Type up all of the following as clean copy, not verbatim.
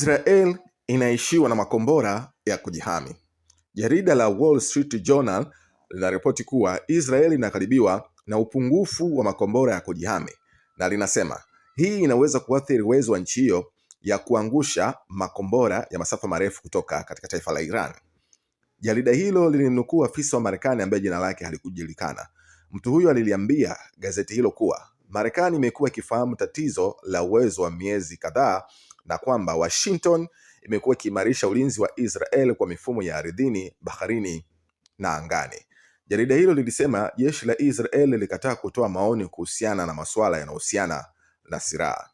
Israel inaishiwa na makombora ya kujihami. Jarida la Wall Street Journal linaripoti kuwa Israel inakaribiwa na upungufu wa makombora ya kujihami na linasema hii inaweza kuathiri uwezo wa nchi hiyo ya kuangusha makombora ya masafa marefu kutoka katika taifa la Iran. Jarida hilo lilimnukuu afisa wa Marekani ambaye jina lake halikujulikana. Mtu huyo aliliambia gazeti hilo kuwa Marekani imekuwa ikifahamu tatizo la uwezo wa miezi kadhaa na kwamba Washington imekuwa ikiimarisha ulinzi wa Israel kwa mifumo ya ardhini, baharini na angani. Jarida hilo lilisema jeshi la Israel lilikataa kutoa maoni kuhusiana na masuala yanayohusiana na silaha.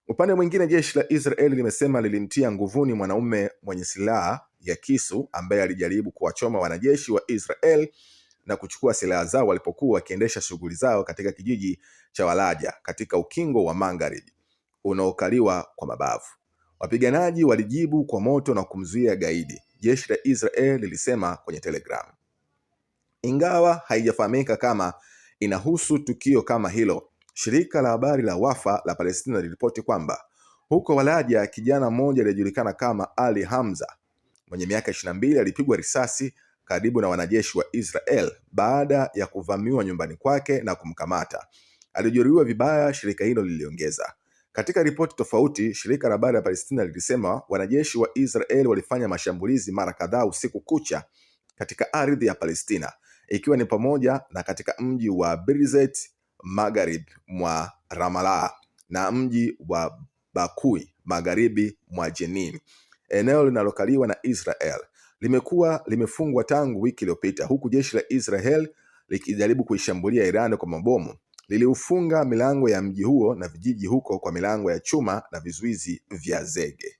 Upande mwingine, jeshi la Israel limesema lilimtia nguvuni mwanaume mwenye silaha ya kisu ambaye alijaribu kuwachoma wanajeshi wa Israel na kuchukua silaha zao walipokuwa wakiendesha shughuli zao katika kijiji cha Walaja katika ukingo wa Magharibi unaokaliwa kwa mabavu. Wapiganaji walijibu kwa moto na kumzuia gaidi, jeshi la Israel lilisema kwenye Telegram. Ingawa haijafahamika kama inahusu tukio kama hilo, shirika la habari la Wafa la Palestina liliripoti kwamba huko Walaja kijana mmoja aliyejulikana kama Ali Hamza mwenye miaka 22 alipigwa risasi karibu na wanajeshi wa Israel baada ya kuvamiwa nyumbani kwake na kumkamata. Alijeruhiwa vibaya, shirika hilo liliongeza. Katika ripoti tofauti, shirika la habari la Palestina lilisema wanajeshi wa Israel walifanya mashambulizi mara kadhaa usiku kucha katika ardhi ya Palestina, ikiwa ni pamoja na katika mji wa Birzeit magharibi mwa Ramallah na mji wa Bakui magharibi mwa Jenin, eneo linalokaliwa na Israel. Limekuwa limefungwa tangu wiki iliyopita, huku jeshi la Israel likijaribu kuishambulia Iran kwa mabomu. Liliufunga milango ya mji huo na vijiji huko kwa milango ya chuma na vizuizi vya zege.